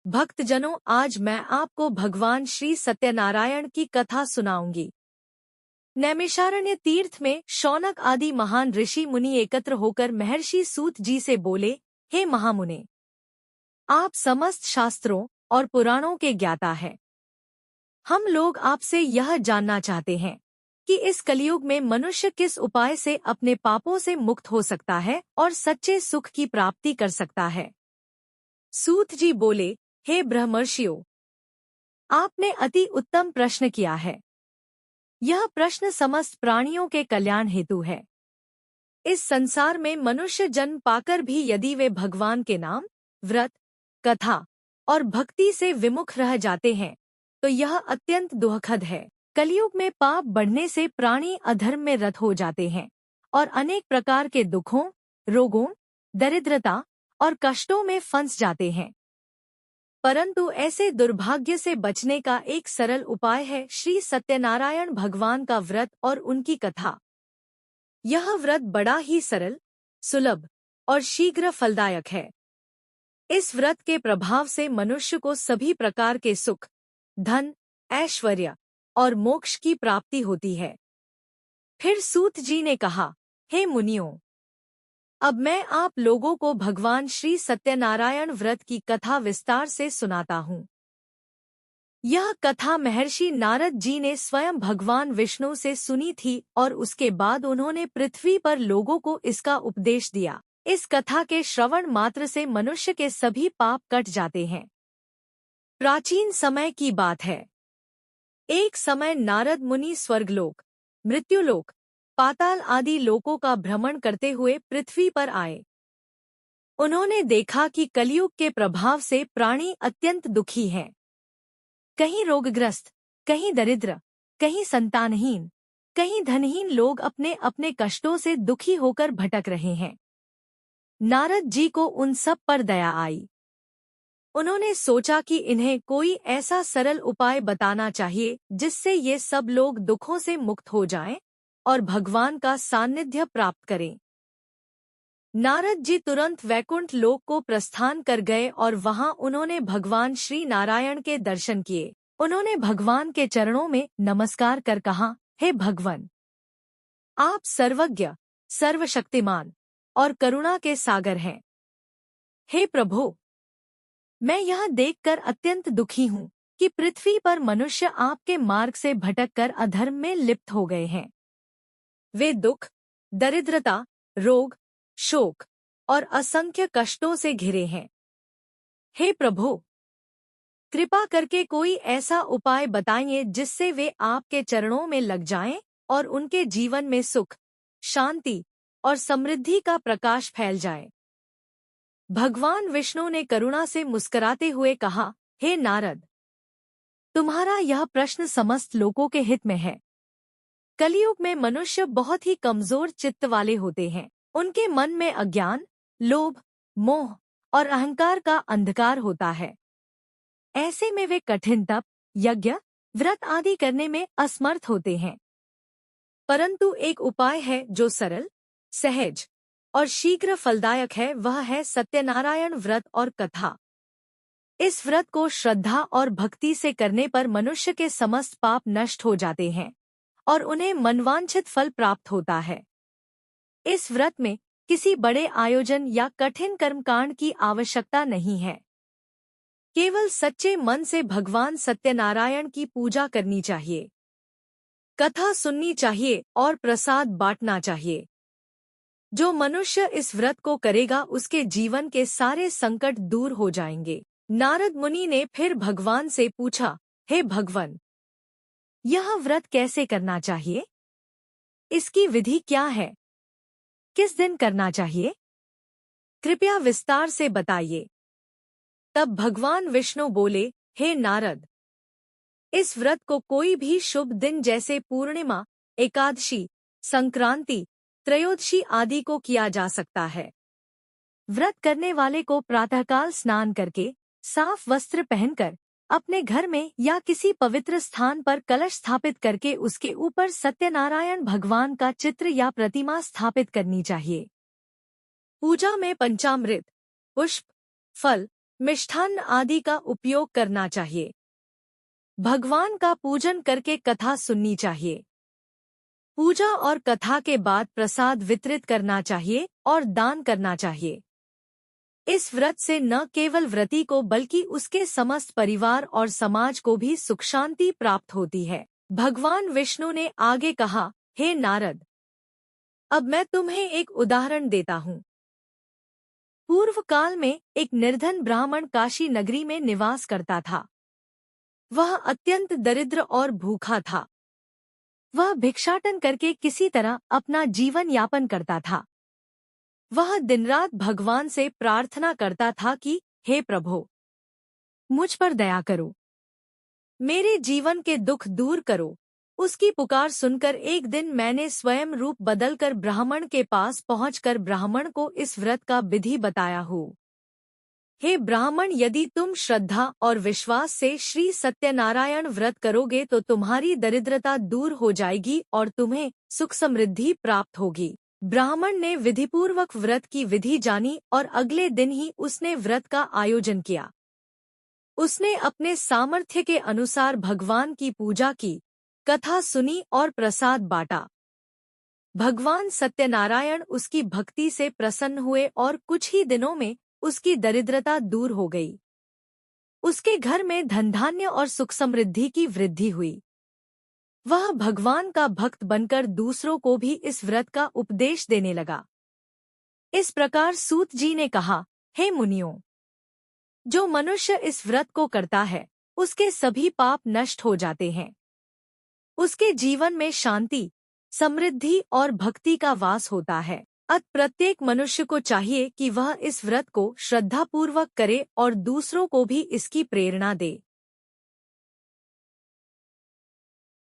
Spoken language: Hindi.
भक्तजनों, आज मैं आपको भगवान श्री सत्यनारायण की कथा सुनाऊंगी। नैमिषारण्य तीर्थ में शौनक आदि महान ऋषि मुनि एकत्र होकर महर्षि सूत जी से बोले, हे महामुने, आप समस्त शास्त्रों और पुराणों के ज्ञाता हैं। हम लोग आपसे यह जानना चाहते हैं कि इस कलयुग में मनुष्य किस उपाय से अपने पापों से मुक्त हो सकता है और सच्चे सुख की प्राप्ति कर सकता है। सूत जी बोले, हे ब्रह्मर्षियों, आपने अति उत्तम प्रश्न किया है। यह प्रश्न समस्त प्राणियों के कल्याण हेतु है। इस संसार में मनुष्य जन्म पाकर भी यदि वे भगवान के नाम, व्रत, कथा और भक्ति से विमुख रह जाते हैं तो यह अत्यंत दुखद है। कलयुग में पाप बढ़ने से प्राणी अधर्म में रत हो जाते हैं और अनेक प्रकार के दुखों, रोगों, दरिद्रता और कष्टों में फंस जाते हैं। परंतु ऐसे दुर्भाग्य से बचने का एक सरल उपाय है श्री सत्यनारायण भगवान का व्रत और उनकी कथा। यह व्रत बड़ा ही सरल, सुलभ और शीघ्र फलदायक है। इस व्रत के प्रभाव से मनुष्य को सभी प्रकार के सुख, धन, ऐश्वर्य और मोक्ष की प्राप्ति होती है। फिर सूत जी ने कहा, हे मुनियों, अब मैं आप लोगों को भगवान श्री सत्यनारायण व्रत की कथा विस्तार से सुनाता हूँ। यह कथा महर्षि नारद जी ने स्वयं भगवान विष्णु से सुनी थी और उसके बाद उन्होंने पृथ्वी पर लोगों को इसका उपदेश दिया। इस कथा के श्रवण मात्र से मनुष्य के सभी पाप कट जाते हैं। प्राचीन समय की बात है। एक समय नारद मुनि स्वर्गलोक, मृत्युलोक, पाताल आदि लोकों का भ्रमण करते हुए पृथ्वी पर आए। उन्होंने देखा कि कलयुग के प्रभाव से प्राणी अत्यंत दुखी हैं। कहीं रोगग्रस्त, कहीं दरिद्र, कहीं संतानहीन, कहीं धनहीन लोग अपने अपने कष्टों से दुखी होकर भटक रहे हैं। नारद जी को उन सब पर दया आई। उन्होंने सोचा कि इन्हें कोई ऐसा सरल उपाय बताना चाहिए जिससे ये सब लोग दुखों से मुक्त हो जाएं और भगवान का सान्निध्य प्राप्त करें। नारद जी तुरंत वैकुंठ लोक को प्रस्थान कर गए और वहां उन्होंने भगवान श्री नारायण के दर्शन किए। उन्होंने भगवान के चरणों में नमस्कार कर कहा, हे भगवान, आप सर्वज्ञ, सर्वशक्तिमान और करुणा के सागर हैं। हे प्रभु, मैं यह देखकर अत्यंत दुखी हूँ कि पृथ्वी पर मनुष्य आपके मार्ग से भटककर अधर्म में लिप्त हो गए हैं। वे दुख, दरिद्रता, रोग, शोक और असंख्य कष्टों से घिरे हैं। हे प्रभु, कृपा करके कोई ऐसा उपाय बताइए जिससे वे आपके चरणों में लग जाएं और उनके जीवन में सुख, शांति और समृद्धि का प्रकाश फैल जाए। भगवान विष्णु ने करुणा से मुस्कुराते हुए कहा, हे नारद, तुम्हारा यह प्रश्न समस्त लोगों के हित में है। कलयुग में मनुष्य बहुत ही कमजोर चित्त वाले होते हैं। उनके मन में अज्ञान, लोभ, मोह और अहंकार का अंधकार होता है। ऐसे में वे कठिन तप, यज्ञ, व्रत आदि करने में असमर्थ होते हैं। परंतु एक उपाय है जो सरल, सहज और शीघ्र फलदायक है, वह है सत्यनारायण व्रत और कथा। इस व्रत को श्रद्धा और भक्ति से करने पर मनुष्य के समस्त पाप नष्ट हो जाते हैं और उन्हें मनवांछित फल प्राप्त होता है। इस व्रत में किसी बड़े आयोजन या कठिन कर्मकांड की आवश्यकता नहीं है। केवल सच्चे मन से भगवान सत्यनारायण की पूजा करनी चाहिए, कथा सुननी चाहिए और प्रसाद बांटना चाहिए। जो मनुष्य इस व्रत को करेगा उसके जीवन के सारे संकट दूर हो जाएंगे। नारद मुनि ने फिर भगवान से पूछा, हे भगवान, यह व्रत कैसे करना चाहिए? इसकी विधि क्या है? किस दिन करना चाहिए? कृपया विस्तार से बताइए। तब भगवान विष्णु बोले, हे नारद, इस व्रत को कोई भी शुभ दिन जैसे पूर्णिमा, एकादशी, संक्रांति, त्रयोदशी आदि को किया जा सकता है। व्रत करने वाले को प्रातःकाल स्नान करके, साफ वस्त्र पहनकर, अपने घर में या किसी पवित्र स्थान पर कलश स्थापित करके उसके ऊपर सत्यनारायण भगवान का चित्र या प्रतिमा स्थापित करनी चाहिए। पूजा में पंचामृत, पुष्प, फल, मिष्ठान्न आदि का उपयोग करना चाहिए। भगवान का पूजन करके कथा सुननी चाहिए। पूजा और कथा के बाद प्रसाद वितरित करना चाहिए और दान करना चाहिए। इस व्रत से न केवल व्रती को बल्कि उसके समस्त परिवार और समाज को भी सुख शांति प्राप्त होती है। भगवान विष्णु ने आगे कहा, हे नारद, अब मैं तुम्हें एक उदाहरण देता हूँ। पूर्व काल में एक निर्धन ब्राह्मण काशी नगरी में निवास करता था। वह अत्यंत दरिद्र और भूखा था। वह भिक्षाटन करके किसी तरह अपना जीवन यापन करता था। वह दिन रात भगवान से प्रार्थना करता था कि हे प्रभु, मुझ पर दया करो, मेरे जीवन के दुख दूर करो। उसकी पुकार सुनकर एक दिन मैंने स्वयं रूप बदलकर ब्राह्मण के पास पहुंचकर ब्राह्मण को इस व्रत का विधि बताया हूँ। हे ब्राह्मण, यदि तुम श्रद्धा और विश्वास से श्री सत्यनारायण व्रत करोगे तो तुम्हारी दरिद्रता दूर हो जाएगी और तुम्हें सुख समृद्धि प्राप्त होगी। ब्राह्मण ने विधिपूर्वक व्रत की विधि जानी और अगले दिन ही उसने व्रत का आयोजन किया। उसने अपने सामर्थ्य के अनुसार भगवान की पूजा की, कथा सुनी और प्रसाद बांटा। भगवान सत्यनारायण उसकी भक्ति से प्रसन्न हुए और कुछ ही दिनों में उसकी दरिद्रता दूर हो गई। उसके घर में धन धान्य और सुख समृद्धि की वृद्धि हुई। वह भगवान का भक्त बनकर दूसरों को भी इस व्रत का उपदेश देने लगा। इस प्रकार सूत जी ने कहा, हे मुनियों, जो मनुष्य इस व्रत को करता है उसके सभी पाप नष्ट हो जाते हैं। उसके जीवन में शांति, समृद्धि और भक्ति का वास होता है। अतः प्रत्येक मनुष्य को चाहिए कि वह इस व्रत को श्रद्धापूर्वक करे और दूसरों को भी इसकी प्रेरणा दे।